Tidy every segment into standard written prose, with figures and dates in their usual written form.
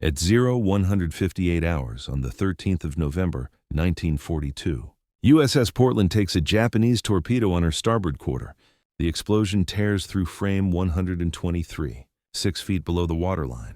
At 0158 hours on the 13th of November, 1942, USS Portland takes a Japanese torpedo on her starboard quarter. The explosion tears through frame 123, 6 feet below the waterline.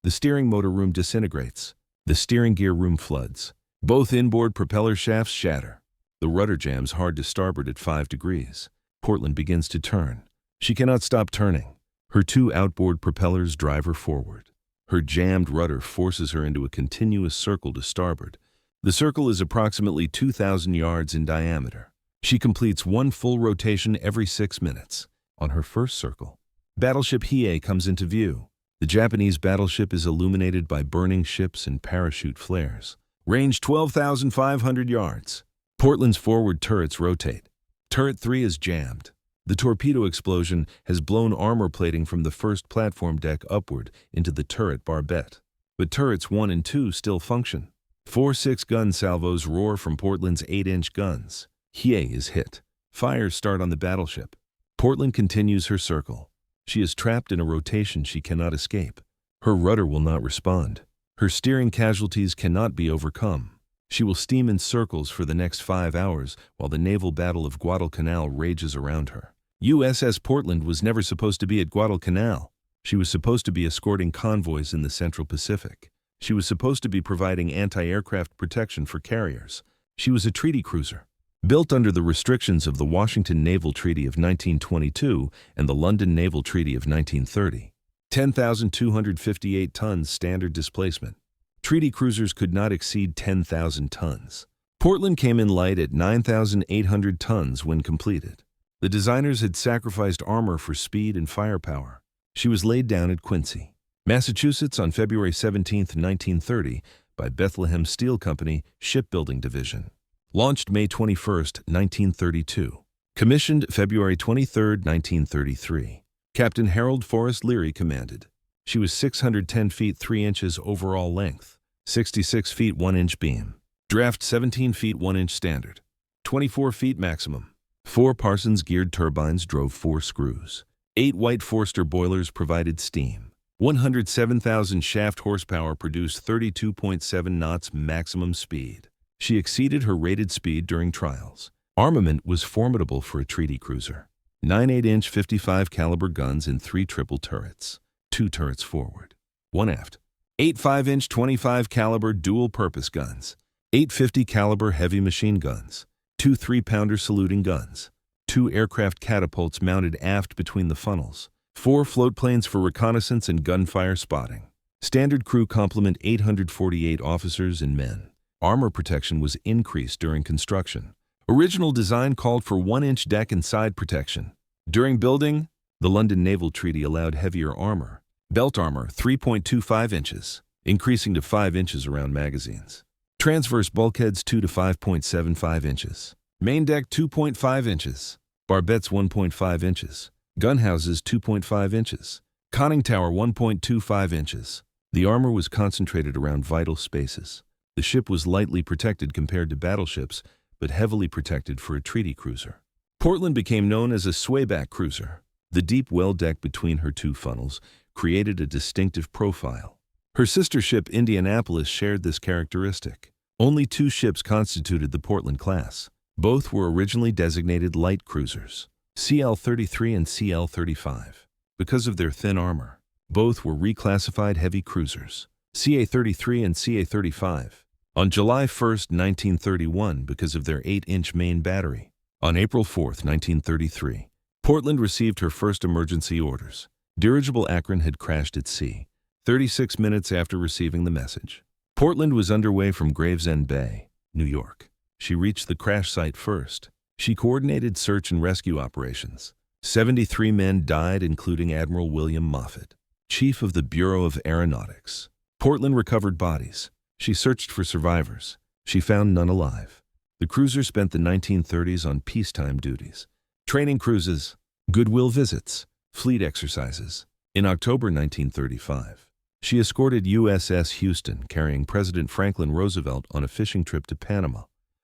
The steering motor room disintegrates. The steering gear room floods. Both inboard propeller shafts shatter. The rudder jams hard to starboard at 5 degrees. Portland begins to turn. She cannot stop turning. Her 2 outboard propellers drive her forward. Her jammed rudder forces her into a continuous circle to starboard. The circle is approximately 2,000 yards in diameter. She completes 1 full rotation every 6 minutes. On her first circle, battleship Hiei comes into view. The Japanese battleship is illuminated by burning ships and parachute flares. Range 12,500 yards. Portland's forward turrets rotate. Turret 3 is jammed. The torpedo explosion has blown armor plating from the first platform deck upward into the turret barbette. But turrets 1 and 2 still function. 4 6-gun salvos roar from Portland's 8-inch guns. Hiei is hit. Fires start on the battleship. Portland continues her circle. She is trapped in a rotation she cannot escape. Her rudder will not respond. Her steering casualties cannot be overcome. She will steam in circles for the next 5 hours while the naval battle of Guadalcanal rages around her. USS Portland was never supposed to be at Guadalcanal. She was supposed to be escorting convoys in the Central Pacific. She was supposed to be providing anti-aircraft protection for carriers. She was a treaty cruiser, built under the restrictions of the Washington Naval Treaty of 1922 and the London Naval Treaty of 1930. 10,258 tons standard displacement. Treaty cruisers could not exceed 10,000 tons. Portland came in light at 9,800 tons when completed. The designers had sacrificed armor for speed and firepower. She was laid down at Quincy, Massachusetts on February 17, 1930, by Bethlehem Steel Company Shipbuilding Division. Launched May 21, 1932. Commissioned February 23, 1933. Captain Harold Forrest Leary commanded. She was 610 feet 3 inches overall length, 66 feet 1 inch beam. Draft 17 feet 1 inch standard, 24 feet maximum. 4 Parsons geared turbines drove 4 screws. 8 White Forster boilers provided steam. 107,000 shaft horsepower produced 32.7 knots maximum speed. She exceeded her rated speed during trials. Armament was formidable for a treaty cruiser. 9 8-inch 55 caliber guns and 3 triple turrets. 2 turrets forward, 1 aft. 8 5-inch 25 caliber dual-purpose guns. 8 50 caliber heavy machine guns. 2 3-pounder saluting guns. 2 aircraft catapults mounted aft between the funnels. 4 float planes for reconnaissance and gunfire spotting. Standard crew complement 848 officers and men. Armor protection was increased during construction. Original design called for 1-inch deck and side protection. During building, the London Naval Treaty allowed heavier armor. Belt armor 3.25 inches, increasing to 5 inches around magazines. Transverse bulkheads 2 to 5.75 inches. Main deck 2.5 inches. Barbettes 1.5 inches. Gun houses 2.5 inches. Conning tower 1.25 inches. The armor was concentrated around vital spaces. The ship was lightly protected compared to battleships, but heavily protected for a treaty cruiser. Portland became known as a swayback cruiser. The deep well deck between her 2 funnels created a distinctive profile. Her sister ship Indianapolis shared this characteristic. Only 2 ships constituted the Portland class. Both were originally designated light cruisers, CL-33 and CL-35. Because of their thin armor, both were reclassified heavy cruisers, CA-33 and CA-35. On July 1, 1931, because of their 8-inch main battery. On April 4, 1933, Portland received her first emergency orders. Dirigible Akron had crashed at sea, 36 minutes after receiving the message. Portland was underway from Gravesend Bay, New York. She reached the crash site first. She coordinated search and rescue operations. 73 men died, including Admiral William Moffett, Chief of the Bureau of Aeronautics. Portland recovered bodies. She searched for survivors. She found none alive. The cruiser spent the 1930s on peacetime duties, training cruises, goodwill visits, fleet exercises. In October 1935, she escorted USS Houston, carrying President Franklin Roosevelt on a fishing trip to Panama.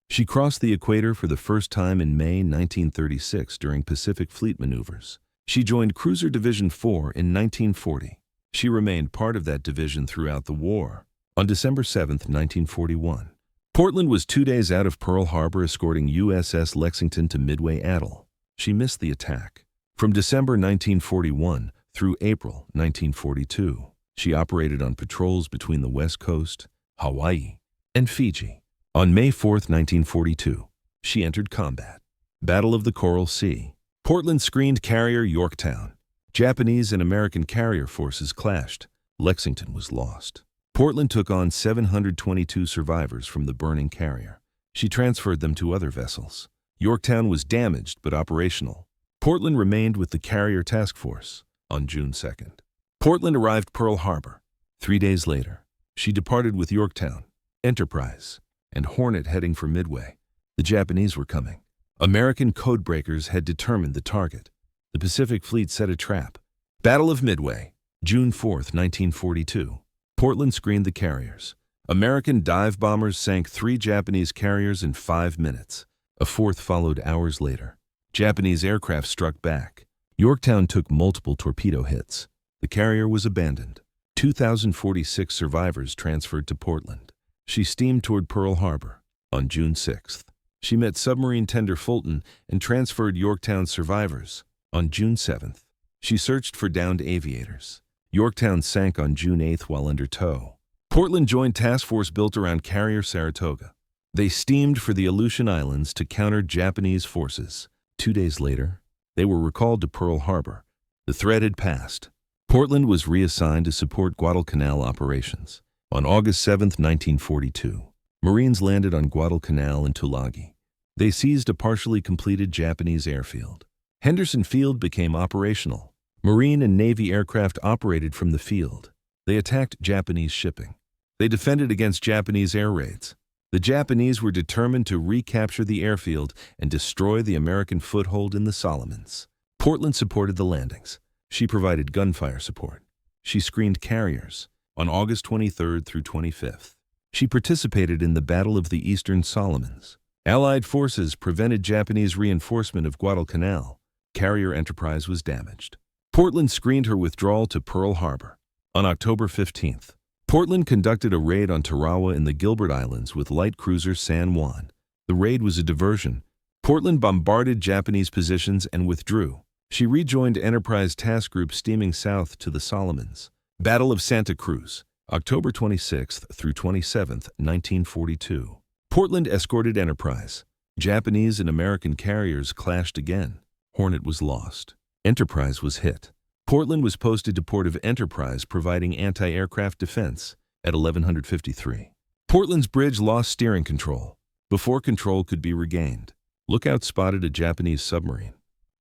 She crossed the equator for the first time in May 1936 during Pacific Fleet maneuvers. She joined Cruiser Division 4 in 1940. She remained part of that division throughout the war. On December 7, 1941, Portland was 2 days out of Pearl Harbor escorting USS Lexington to Midway Atoll. She missed the attack. From December 1941 through April 1942, she operated on patrols between the West Coast, Hawaii, and Fiji. On May 4, 1942, she entered combat. Battle of the Coral Sea. Portland screened carrier Yorktown. Japanese and American carrier forces clashed. Lexington was lost. Portland took on 722 survivors from the burning carrier. She transferred them to other vessels. Yorktown was damaged but operational. Portland remained with the carrier task force. On June 2nd, Portland arrived Pearl Harbor. 3 days later, she departed with Yorktown, Enterprise, and Hornet heading for Midway. The Japanese were coming. American codebreakers had determined the target. The Pacific Fleet set a trap. Battle of Midway, June 4, 1942. Portland screened the carriers. American dive bombers sank 3 Japanese carriers in 5 minutes. A fourth followed hours later. Japanese aircraft struck back. Yorktown took multiple torpedo hits. The carrier was abandoned. 2,046 survivors transferred to Portland. She steamed toward Pearl Harbor. On June 6th, she met submarine tender Fulton and transferred Yorktown survivors. On June 7th, she searched for downed aviators. Yorktown sank on June 8th while under tow. Portland joined task force built around carrier Saratoga. They steamed for the Aleutian Islands to counter Japanese forces. 2 days later, they were recalled to Pearl Harbor. The threat had passed. Portland was reassigned to support Guadalcanal operations. On August 7, 1942, Marines landed on Guadalcanal and Tulagi. They seized a partially completed Japanese airfield. Henderson Field became operational. Marine and Navy aircraft operated from the field. They attacked Japanese shipping. They defended against Japanese air raids. The Japanese were determined to recapture the airfield and destroy the American foothold in the Solomons. Portland supported the landings. She provided gunfire support. She screened carriers. On August 23rd through 25th, she participated in the Battle of the Eastern Solomons. Allied forces prevented Japanese reinforcement of Guadalcanal. Carrier Enterprise was damaged. Portland screened her withdrawal to Pearl Harbor. On October 15th, Portland conducted a raid on Tarawa in the Gilbert Islands with light cruiser San Juan. The raid was a diversion. Portland bombarded Japanese positions and withdrew. She rejoined Enterprise Task Group steaming south to the Solomons. Battle of Santa Cruz, October 26th through 27th, 1942. Portland escorted Enterprise. Japanese and American carriers clashed again. Hornet was lost. Enterprise was hit. Portland was posted to port of Enterprise providing anti-aircraft defense at 1153. Portland's bridge lost steering control. Before control could be regained, Lookout spotted a Japanese submarine.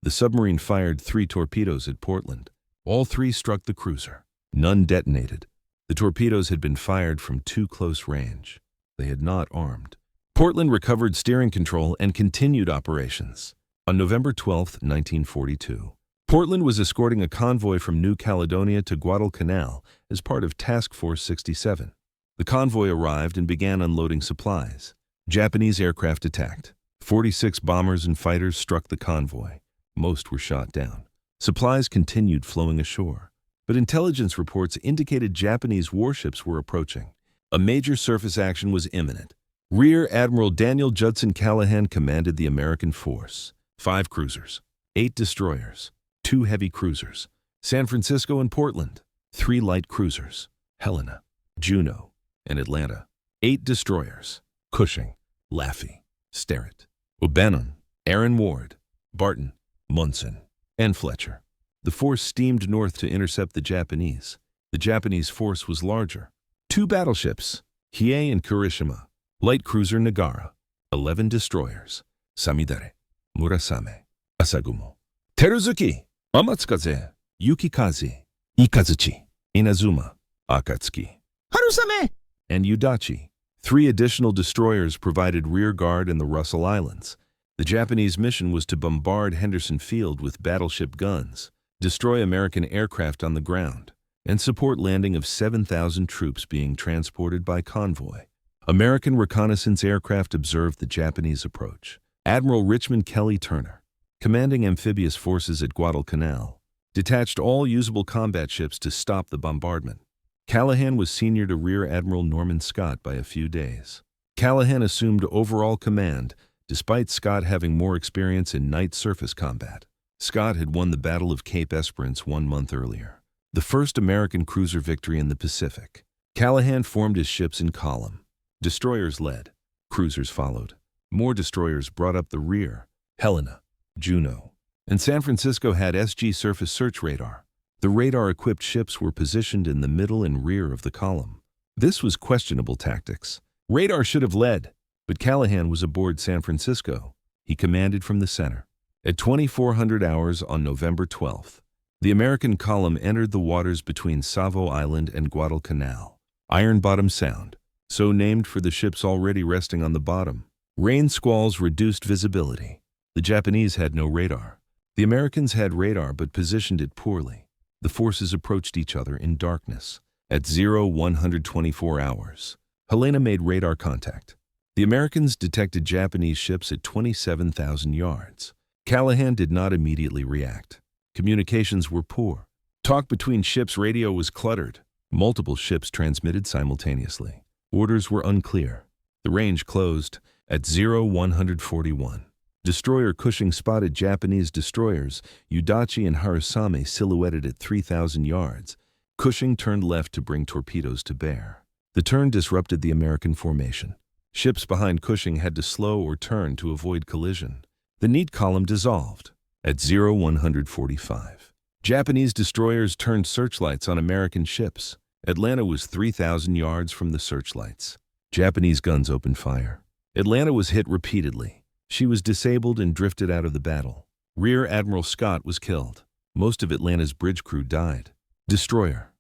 The submarine fired 3 torpedoes at Portland. All 3 struck the cruiser. None detonated. The torpedoes had been fired from too close range. They had not armed. Portland recovered steering control and continued operations. On November 12, 1942, Portland was escorting a convoy from New Caledonia to Guadalcanal as part of Task Force 67. The convoy arrived and began unloading supplies. Japanese aircraft attacked. 46 bombers and fighters struck the convoy. Most were shot down. Supplies continued flowing ashore, but intelligence reports indicated Japanese warships were approaching. A major surface action was imminent. Rear Admiral Daniel Judson Callahan commanded the American force. 5 cruisers, 8 destroyers, 2 heavy cruisers, San Francisco and Portland, 3 light cruisers, Helena, Juno, and Atlanta, 8 destroyers, Cushing, Laffey, Sterrett, O'Bannon, Aaron Ward, Barton, Munson, and Fletcher. The force steamed north to intercept the Japanese. The Japanese force was larger. 2 battleships, Hiei and Kurishima, light cruiser Nagara, 11 destroyers, Samidare, Murasame, Asagumo, Teruzuki, Amatsukaze, Yukikaze, Ikazuchi, Inazuma, Akatsuki, Harusame, and Udachi. 3 additional destroyers provided rear guard in the Russell Islands. The Japanese mission was to bombard Henderson Field with battleship guns, destroy American aircraft on the ground, and support landing of 7,000 troops being transported by convoy. American reconnaissance aircraft observed the Japanese approach. Admiral Richmond Kelly Turner, commanding amphibious forces at Guadalcanal, detached all usable combat ships to stop the bombardment. Callahan was senior to Rear Admiral Norman Scott by a few days. Callahan assumed overall command, despite Scott having more experience in night surface combat. Scott had won the Battle of Cape Esperance 1 month earlier, the first American cruiser victory in the Pacific. Callahan formed his ships in column. Destroyers led. Cruisers followed. More destroyers brought up the rear. Helena, Juno, and San Francisco had SG surface search radar. The radar-equipped ships were positioned in the middle and rear of the column. This was questionable tactics. Radar should have led, but Callahan was aboard San Francisco. He commanded from the center. At 2400 hours on November 12th, the American column entered the waters between Savo Island and Guadalcanal, Ironbottom Sound, so named for the ships already resting on the bottom. Rain squalls reduced visibility. The Japanese had no radar. The Americans had radar but positioned it poorly. The forces approached each other in darkness. At 124 hours, Helena made radar contact. The Americans detected Japanese ships at 27,000 yards. Callahan did not immediately react. Communications were poor. Talk between ships' radio was cluttered. Multiple ships transmitted simultaneously. Orders were unclear. The range closed at 141. Destroyer Cushing spotted Japanese destroyers, Udachi and Harusame silhouetted at 3,000 yards. Cushing turned left to bring torpedoes to bear. The turn disrupted the American formation. Ships behind Cushing had to slow or turn to avoid collision. The neat column dissolved. At 145, Japanese destroyers turned searchlights on American ships. Atlanta was 3,000 yards from the searchlights. Japanese guns opened fire. Atlanta was hit repeatedly. She was disabled and drifted out of the battle. Rear Admiral Scott was killed. Most of Atlanta's bridge crew died. Destroyer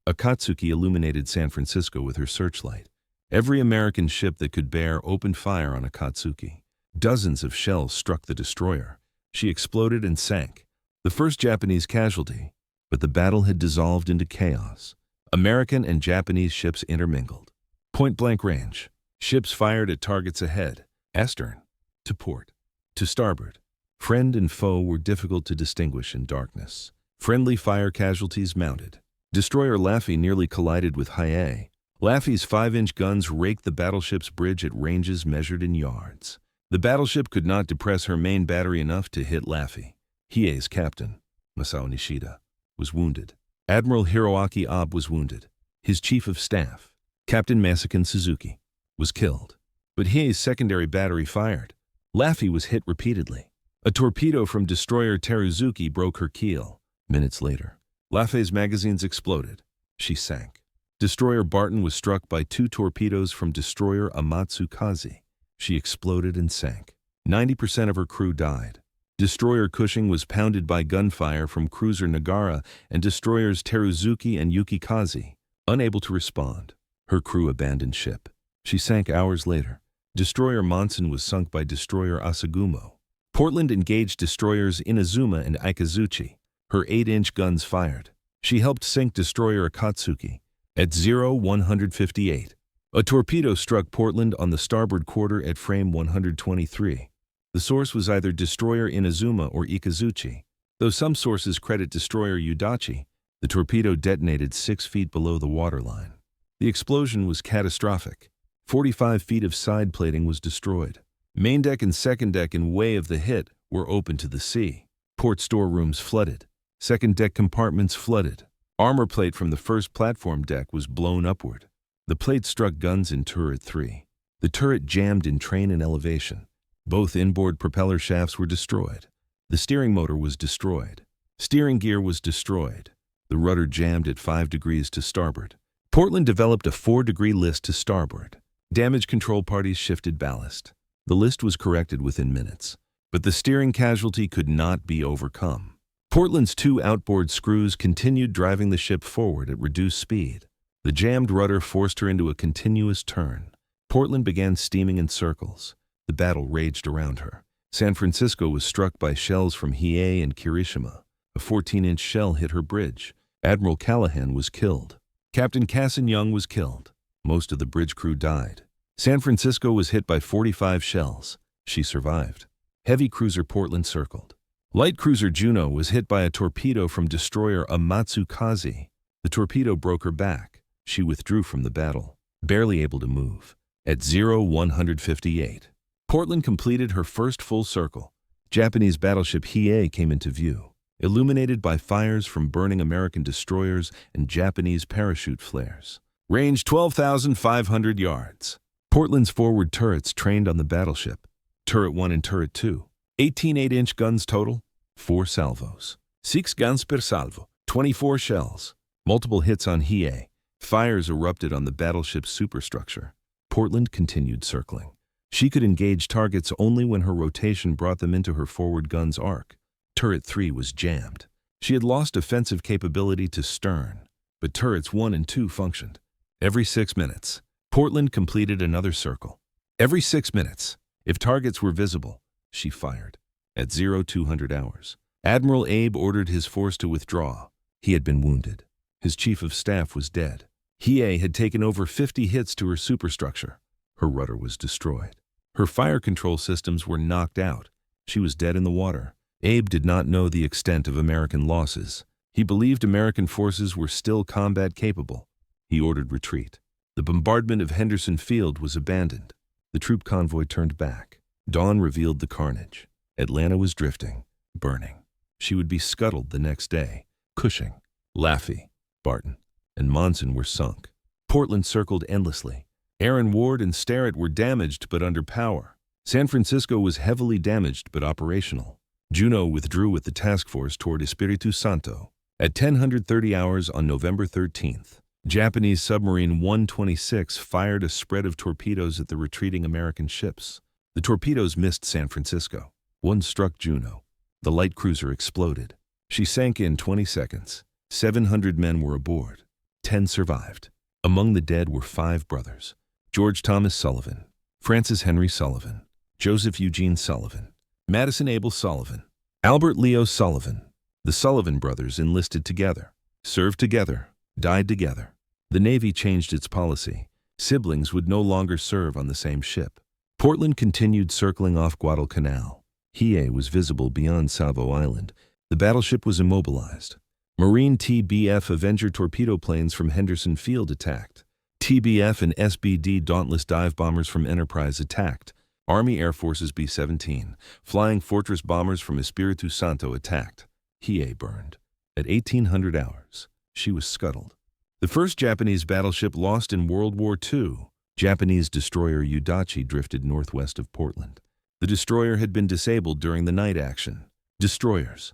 Akatsuki illuminated San Francisco with her searchlight. Every American ship that could bear opened fire on Akatsuki. Dozens of shells struck the destroyer. She exploded and sank. The first Japanese casualty, but the battle had dissolved into chaos. American and Japanese ships intermingled. Point-blank range. Ships fired at targets ahead, astern, to port, to starboard. Friend and foe were difficult to distinguish in darkness. Friendly fire casualties mounted. Destroyer Laffey nearly collided with Hiei. Laffey's 5-inch guns raked the battleship's bridge at ranges measured in yards. The battleship could not depress her main battery enough to hit Laffey. Hiei's captain, Masao Nishida, was wounded. Admiral Hiroaki Abe was wounded. His chief of staff, Captain Masakin Suzuki, was killed. But Hiei's secondary battery fired. Laffey was hit repeatedly. A torpedo from destroyer Teruzuki broke her keel. Minutes later, Laffey's magazines exploded. She sank. Destroyer Barton was struck by 2 torpedoes from destroyer Amatsu Kazi. She exploded and sank. 90% of her crew died. Destroyer Cushing was pounded by gunfire from cruiser Nagara and destroyers Teruzuki and Yukikaze. Unable to respond, her crew abandoned ship. She sank hours later. Destroyer Monson was sunk by destroyer Asagumo. Portland engaged destroyers Inazuma and Ikazuchi. Her 8-inch guns fired. She helped sink destroyer Akatsuki. At 158, a torpedo struck Portland on the starboard quarter at frame 123. The source was either destroyer Inazuma or Ikazuchi. Though some sources credit destroyer Udachi, the torpedo detonated 6 feet below the waterline. The explosion was catastrophic. 45 feet of side plating was destroyed. Main deck and second deck in way of the hit were open to the sea. Port storerooms flooded. Second deck compartments flooded. Armor plate from the first platform deck was blown upward. The plate struck guns in turret 3. The turret jammed in train and elevation. Both inboard propeller shafts were destroyed. The steering motor was destroyed. Steering gear was destroyed. The rudder jammed at 5 degrees to starboard. Portland developed a 4-degree list to starboard. Damage control parties shifted ballast. The list was corrected within minutes, but the steering casualty could not be overcome. Portland's 2 outboard screws continued driving the ship forward at reduced speed. The jammed rudder forced her into a continuous turn. Portland began steaming in circles. The battle raged around her. San Francisco was struck by shells from Hiei and Kirishima. A 14-inch shell hit her bridge. Admiral Callahan was killed. Captain Casson Young was killed. Most of the bridge crew died. San Francisco was hit by 45 shells. She survived. Heavy cruiser Portland circled. Light cruiser Juno was hit by a torpedo from destroyer Amatsukaze. The torpedo broke her back. She withdrew from the battle, barely able to move. At 0158, Portland completed her first full circle. Japanese battleship Hiei came into view, illuminated by fires from burning American destroyers and Japanese parachute flares. Range 12,500 yards. Portland's forward turrets trained on the battleship. Turret 1 and Turret 2. 18 8-inch guns total. 4 salvos. 6 guns per salvo. 24 shells. Multiple hits on Hiei. Fires erupted on the battleship's superstructure. Portland continued circling. She could engage targets only when her rotation brought them into her forward gun's arc. Turret 3 was jammed. She had lost offensive capability to stern, but turrets 1 and 2 functioned. Every 6 minutes, Portland completed another circle. Every 6 minutes, if targets were visible, she fired. At 0200 hours, Admiral Abe ordered his force to withdraw. He had been wounded. His chief of staff was dead. Hiei had taken over 50 hits to her superstructure. Her rudder was destroyed. Her fire control systems were knocked out. She was dead in the water. Abe did not know the extent of American losses. He believed American forces were still combat capable. He ordered retreat. The bombardment of Henderson Field was abandoned. The troop convoy turned back. Dawn revealed the carnage. Atlanta was drifting, burning. She would be scuttled the next day. Cushing, Laffey, Barton, and Monson were sunk. Portland circled endlessly. Aaron Ward and Sterrett were damaged but under power. San Francisco was heavily damaged but operational. Juno withdrew with the task force toward Espiritu Santo. At 10:30 hours on November 13th, Japanese submarine 126 fired a spread of torpedoes at the retreating American ships. The torpedoes missed San Francisco. One struck Juno. The light cruiser exploded. She sank in 20 seconds. 700 men were aboard. 10 survived. Among the dead were 5 brothers: George Thomas Sullivan, Francis Henry Sullivan, Joseph Eugene Sullivan, Madison Abel Sullivan, Albert Leo Sullivan. The Sullivan brothers enlisted together, served together, died together. The Navy changed its policy. Siblings would no longer serve on the same ship. Portland continued circling off Guadalcanal. Hiei was visible beyond Salvo Island. The battleship was immobilized. Marine TBF Avenger torpedo planes from Henderson Field attacked. TBF and SBD Dauntless dive bombers from Enterprise attacked. Army Air Force's B-17 Flying Fortress bombers from Espiritu Santo attacked. Hiei burned. At 1800 hours, she was scuttled. The first Japanese battleship lost in World War II. Japanese destroyer Udachi drifted northwest of Portland. The destroyer had been disabled during the night action. Destroyers.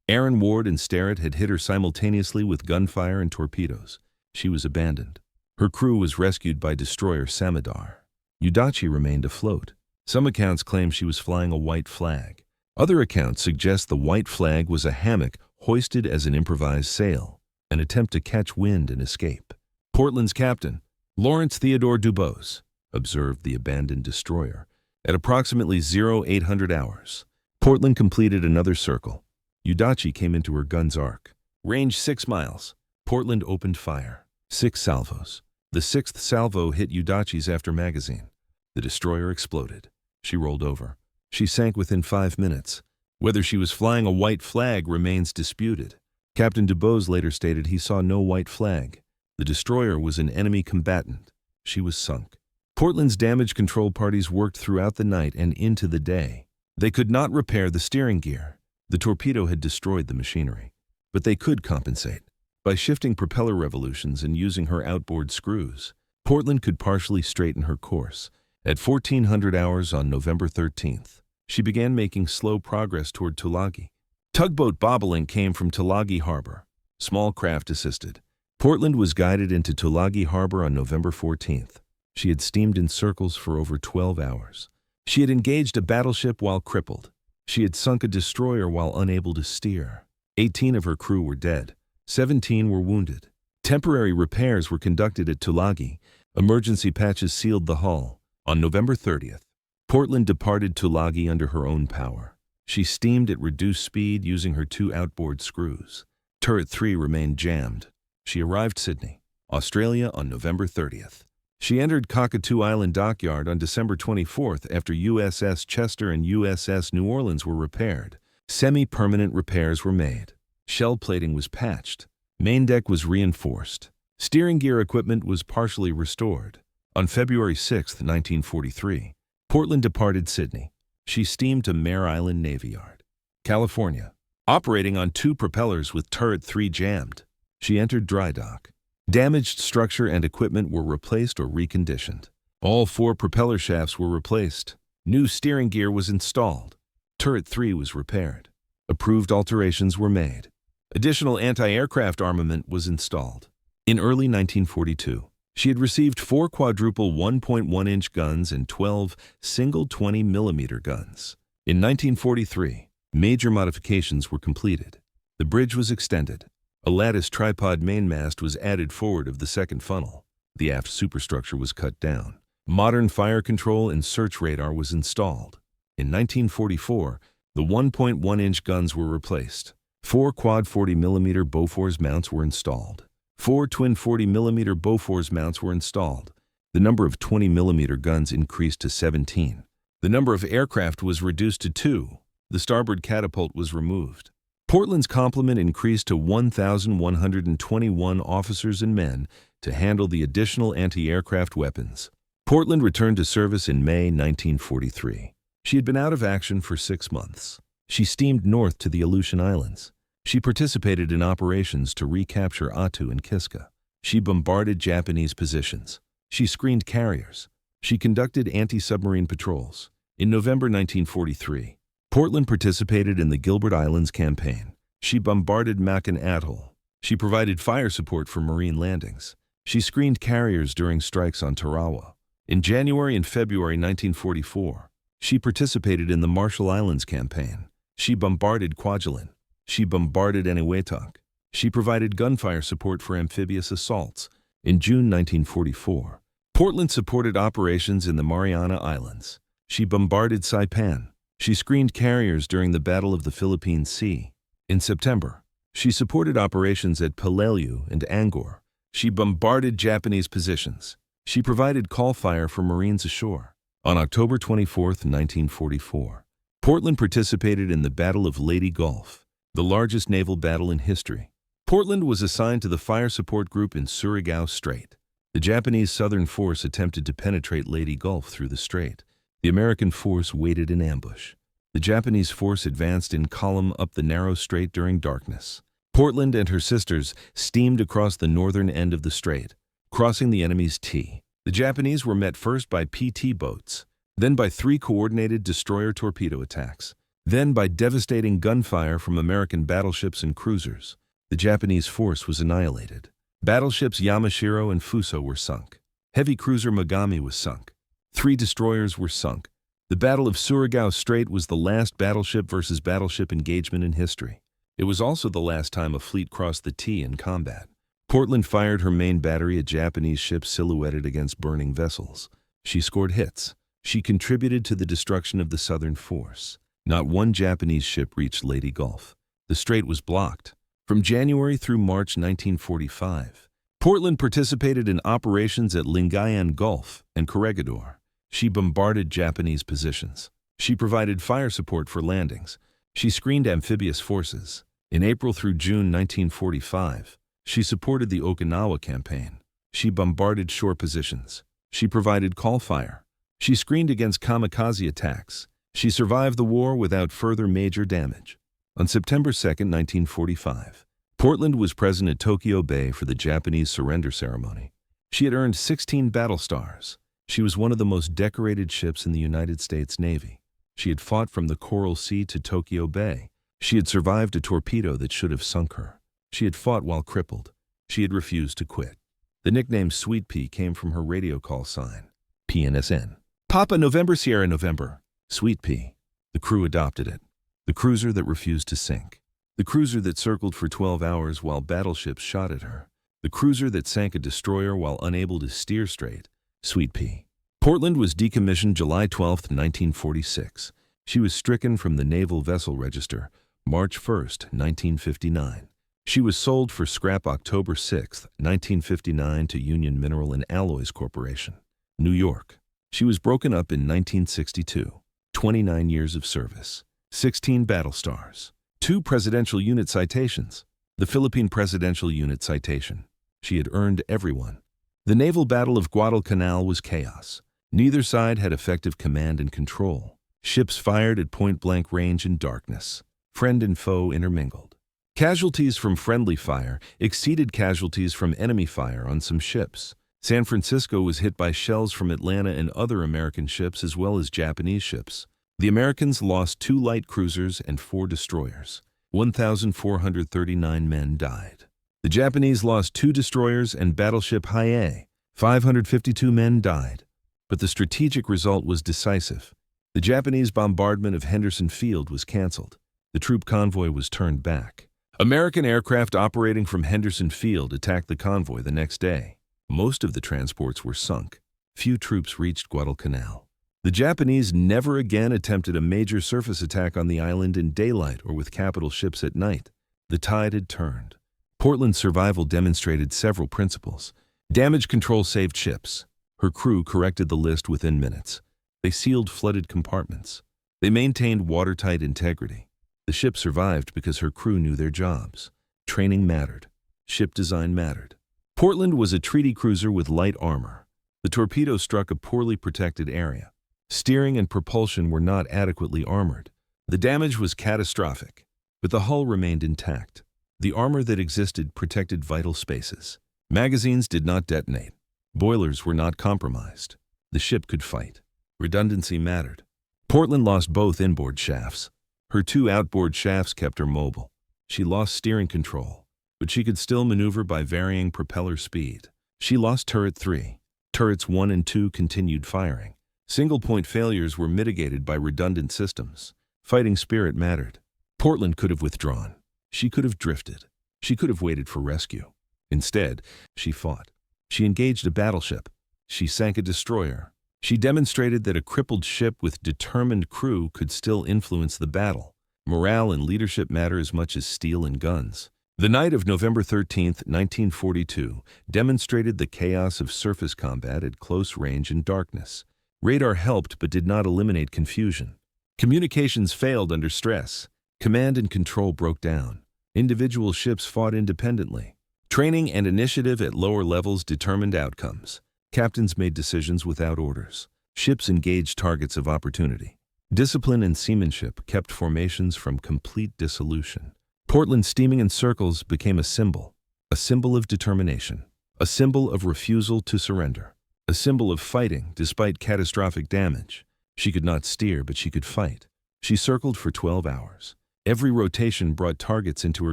Aaron Ward and Sterrett had hit her simultaneously with gunfire and torpedoes. She was abandoned. Her crew was rescued by destroyer Samadar. Udachi remained afloat. Some accounts claim she was flying a white flag. Other accounts suggest the white flag was a hammock hoisted as an improvised sail, an attempt to catch wind and escape. Portland's captain, Lawrence Theodore Dubose, observed the abandoned destroyer. At approximately 0800 hours, Portland completed another circle. Udachi came into her gun's arc. Range 6 miles. Portland opened fire. 6 salvos. The 6th salvo hit Udachi's after magazine. The destroyer exploded. She rolled over. She sank within 5 minutes. Whether she was flying a white flag remains disputed. Captain Dubose later stated he saw no white flag. The destroyer was an enemy combatant. She was sunk. Portland's damage control parties worked throughout the night and into the day. They could not repair the steering gear. The torpedo had destroyed the machinery. But they could compensate. By shifting propeller revolutions and using her outboard screws, Portland could partially straighten her course. At 1400 hours on November 13th, she began making slow progress toward Tulagi. Tugboat bobbling came from Tulagi Harbor. Small craft assisted. Portland was guided into Tulagi Harbor on November 14th. She had steamed in circles for over 12 hours. She had engaged a battleship while crippled. She had sunk a destroyer while unable to steer. 18 of her crew were dead. 17 were wounded. Temporary repairs were conducted at Tulagi. Emergency patches sealed the hull. On November 30th, Portland departed Tulagi under her own power. She steamed at reduced speed using her 2 outboard screws. Turret 3 remained jammed. She arrived Sydney, Australia on November 30th. She entered Cockatoo Island Dockyard on December 24th after USS Chester and USS New Orleans were repaired. Semi-permanent repairs were made. Shell plating was patched. Main deck was reinforced. Steering gear equipment was partially restored. On February 6, 1943, Portland departed Sydney. She steamed to Mare Island Navy Yard, California, operating on 2 propellers with turret 3 jammed. She entered dry dock. Damaged structure and equipment were replaced or reconditioned. All 4 propeller shafts were replaced. New steering gear was installed. Turret 3 was repaired. Approved alterations were made. Additional anti-aircraft armament was installed. In early 1942, she had received 4 quadruple 1.1-inch guns and 12 single 20-millimeter guns. In 1943, major modifications were completed. The bridge was extended. A lattice tripod mainmast was added forward of the second funnel. The aft superstructure was cut down. Modern fire control and search radar was installed. In 1944, the 1.1-inch guns were replaced. 4 quad 40mm Bofors mounts were installed. 4 twin 40mm Bofors mounts were installed. The number of 20mm guns increased to 17. The number of aircraft was reduced to 2. The starboard catapult was removed. Portland's complement increased to 1,121 officers and men to handle the additional anti-aircraft weapons. Portland returned to service in May 1943. She had been out of action for 6 months. She steamed north to the Aleutian Islands. She participated in operations to recapture Attu and Kiska. She bombarded Japanese positions. She screened carriers. She conducted anti-submarine patrols. In November 1943, Portland participated in the Gilbert Islands campaign. She bombarded Makin Atoll. She provided fire support for marine landings. She screened carriers during strikes on Tarawa. In January and February 1944, she participated in the Marshall Islands campaign. She bombarded Kwajalein. She bombarded Eniwetok. She provided gunfire support for amphibious assaults. In June 1944, Portland supported operations in the Mariana Islands. She bombarded Saipan. She screened carriers during the Battle of the Philippine Sea. In September, she supported operations at Peleliu and Angkor. She bombarded Japanese positions. She provided call fire for Marines ashore. On October 24, 1944, Portland participated in the Battle of Leyte Gulf, the largest naval battle in history. Portland was assigned to the fire support group in Surigao Strait. The Japanese Southern Force attempted to penetrate Leyte Gulf through the strait. The American force waited in ambush. The Japanese force advanced in column up the narrow strait during darkness. Portland and her sisters steamed across the northern end of the strait, crossing the enemy's T. The Japanese were met first by PT boats, then by 3 coordinated destroyer torpedo attacks, then by devastating gunfire from American battleships and cruisers. The Japanese force was annihilated. Battleships Yamashiro and Fuso were sunk. Heavy cruiser Megami was sunk. 3 destroyers were sunk. The Battle of Surigao Strait was the last battleship versus battleship engagement in history. It was also the last time a fleet crossed the T in combat. Portland fired her main battery at Japanese ships silhouetted against burning vessels. She scored hits. She contributed to the destruction of the Southern Force. Not one Japanese ship reached Leyte Gulf. The strait was blocked. From January through March 1945, Portland participated in operations at Lingayen Gulf and Corregidor. She bombarded Japanese positions. She provided fire support for landings. She screened amphibious forces. In April through June 1945, she supported the Okinawa campaign. She bombarded shore positions. She provided call fire. She screened against kamikaze attacks. She survived the war without further major damage. On September 2, 1945, Portland was present at Tokyo Bay for the Japanese surrender ceremony. She had earned 16 battle stars. She was one of the most decorated ships in the United States Navy. She had fought from the Coral Sea to Tokyo Bay. She had survived a torpedo that should have sunk her. She had fought while crippled. She had refused to quit. The nickname Sweet Pea came from her radio call sign, PNSN. Papa November Sierra November. Sweet Pea. The crew adopted it. The cruiser that refused to sink. The cruiser that circled for 12 hours while battleships shot at her. The cruiser that sank a destroyer while unable to steer straight. Sweet Pea. Portland was decommissioned July 12, 1946. She was stricken from the Naval Vessel Register March 1, 1959. She was sold for scrap October 6, 1959 to Union Mineral and Alloys Corporation, New York. She was broken up in 1962. 29 years of service. 16 battle stars. 2 Presidential Unit citations. The Philippine Presidential Unit citation. She had earned every one. The naval battle of Guadalcanal was chaos. Neither side had effective command and control. Ships fired at point-blank range in darkness. Friend and foe intermingled. Casualties from friendly fire exceeded casualties from enemy fire on some ships. San Francisco was hit by shells from Atlanta and other American ships as well as Japanese ships. The Americans lost 2 light cruisers and 4 destroyers. 1,439 men died. The Japanese lost 2 destroyers and battleship Hiei. 552 men died. But the strategic result was decisive. The Japanese bombardment of Henderson Field was canceled. The troop convoy was turned back. American aircraft operating from Henderson Field attacked the convoy the next day. Most of the transports were sunk. Few troops reached Guadalcanal. The Japanese never again attempted a major surface attack on the island in daylight or with capital ships at night. The tide had turned. Portland's survival demonstrated several principles. Damage control saved ships. Her crew corrected the list within minutes. They sealed flooded compartments. They maintained watertight integrity. The ship survived because her crew knew their jobs. Training mattered. Ship design mattered. Portland was a treaty cruiser with light armor. The torpedo struck a poorly protected area. Steering and propulsion were not adequately armored. The damage was catastrophic, but the hull remained intact. The armor that existed protected vital spaces. Magazines did not detonate. Boilers were not compromised. The ship could fight. Redundancy mattered. Portland lost both inboard shafts. Her 2 outboard shafts kept her mobile. She lost steering control, but she could still maneuver by varying propeller speed. She lost turret 3. Turrets 1 and 2 continued firing. Single-point failures were mitigated by redundant systems. Fighting spirit mattered. Portland could have withdrawn. She could have drifted. She could have waited for rescue. Instead, she fought. She engaged a battleship. She sank a destroyer. She demonstrated that a crippled ship with determined crew could still influence the battle. Morale and leadership matter as much as steel and guns. The night of November 13, 1942, demonstrated the chaos of surface combat at close range in darkness. Radar helped but did not eliminate confusion. Communications failed under stress. Command and control broke down. Individual ships fought independently. Training and initiative at lower levels determined outcomes. Captains made decisions without orders. Ships engaged targets of opportunity. Discipline and seamanship kept formations from complete dissolution. Portland steaming in circles became a symbol of determination, a symbol of refusal to surrender. A symbol of fighting despite catastrophic damage. She could not steer, but she could fight. She circled for 12 hours. Every rotation brought targets into her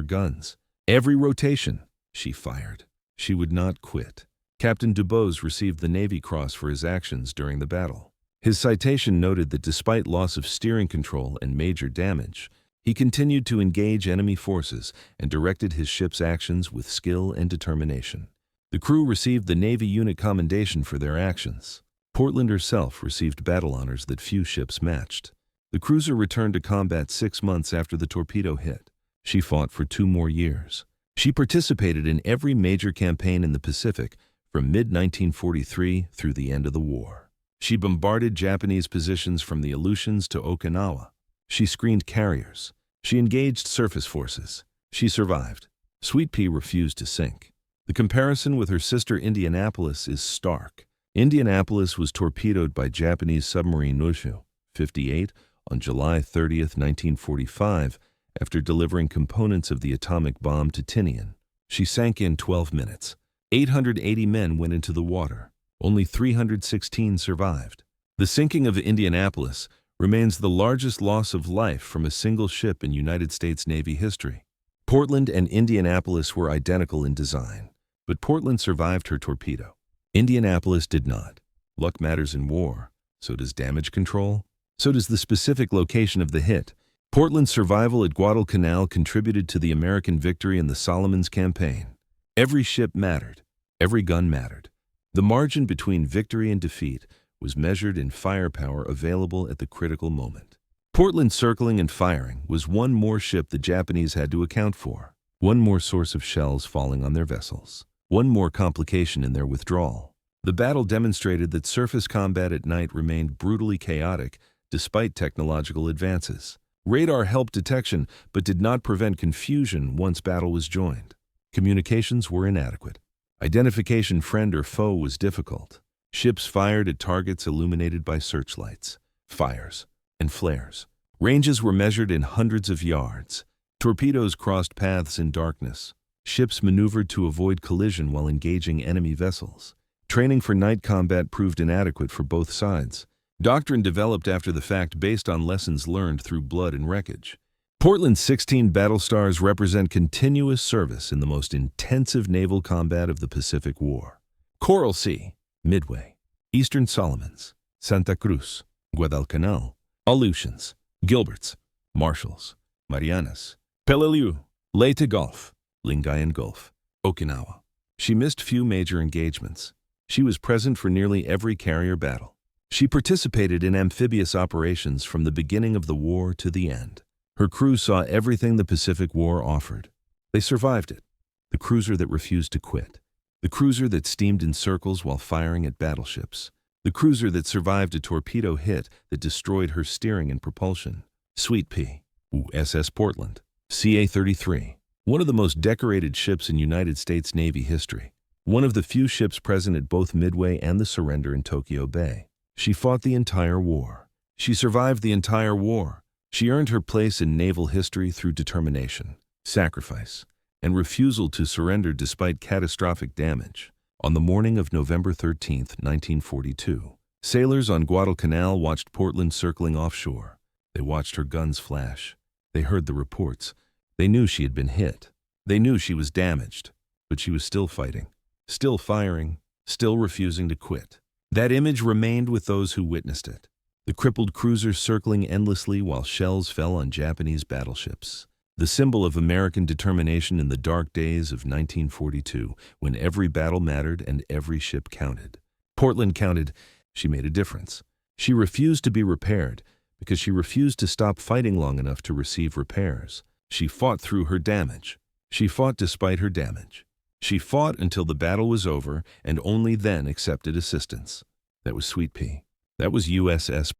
guns. Every rotation, she fired. She would not quit. Captain Dubose received the Navy Cross for his actions during the battle. His citation noted that despite loss of steering control and major damage, he continued to engage enemy forces and directed his ship's actions with skill and determination. The crew received the Navy Unit Commendation for their actions. Portland herself received battle honors that few ships matched. The cruiser returned to combat 6 months after the torpedo hit. She fought for 2 more years. She participated in every major campaign in the Pacific from mid-1943 through the end of the war. She bombarded Japanese positions from the Aleutians to Okinawa. She screened carriers. She engaged surface forces. She survived. Sweet Pea refused to sink. The comparison with her sister Indianapolis is stark. Indianapolis was torpedoed by Japanese submarine Nushu 58 on July 30, 1945, after delivering components of the atomic bomb to Tinian. She sank in 12 minutes. 880 men went into the water. Only 316 survived. The sinking of Indianapolis remains the largest loss of life from a single ship in United States Navy history. Portland and Indianapolis were identical in design, but Portland survived her torpedo. Indianapolis did not. Luck matters in war. So does damage control. So does the specific location of the hit. Portland's survival at Guadalcanal contributed to the American victory in the Solomons campaign. Every ship mattered. Every gun mattered. The margin between victory and defeat was measured in firepower available at the critical moment. Portland circling and firing was one more ship the Japanese had to account for, one more source of shells falling on their vessels, one more complication in their withdrawal. The battle demonstrated that surface combat at night remained brutally chaotic despite technological advances. Radar helped detection, but did not prevent confusion once battle was joined. Communications were inadequate. Identification friend or foe was difficult. Ships fired at targets illuminated by searchlights, fires, and flares. Ranges were measured in hundreds of yards. Torpedoes crossed paths in darkness. Ships maneuvered to avoid collision while engaging enemy vessels. Training for night combat proved inadequate for both sides. Doctrine developed after the fact based on lessons learned through blood and wreckage. Portland's 16 battle stars represent continuous service in the most intensive naval combat of the Pacific War. Coral Sea, Midway, Eastern Solomons, Santa Cruz, Guadalcanal, Aleutians, Gilberts, Marshalls, Marianas, Peleliu, Leyte Gulf, Lingayen Gulf, Okinawa. She missed few major engagements. She was present for nearly every carrier battle. She participated in amphibious operations from the beginning of the war to the end. Her crew saw everything the Pacific War offered. They survived it. The cruiser that refused to quit. The cruiser that steamed in circles while firing at battleships. The cruiser that survived a torpedo hit that destroyed her steering and propulsion. Sweet Pea, USS Portland, CA-33. One of the most decorated ships in United States Navy history. One of the few ships present at both Midway and the surrender in Tokyo Bay. She fought the entire war. She survived the entire war. She earned her place in naval history through determination, sacrifice, and refusal to surrender despite catastrophic damage. On the morning of November 13, 1942, sailors on Guadalcanal watched Portland circling offshore. They watched her guns flash. They heard the reports. They knew she had been hit. They knew she was damaged. But she was still fighting, still firing, still refusing to quit. That image remained with those who witnessed it. The crippled cruiser circling endlessly while shells fell on Japanese battleships. The symbol of American determination in the dark days of 1942, when every battle mattered and every ship counted. Portland counted. She made a difference. She refused to be repaired because she refused to stop fighting long enough to receive repairs. She fought through her damage. She fought despite her damage. She fought until the battle was over and only then accepted assistance. That was Sweet Pea. That was USS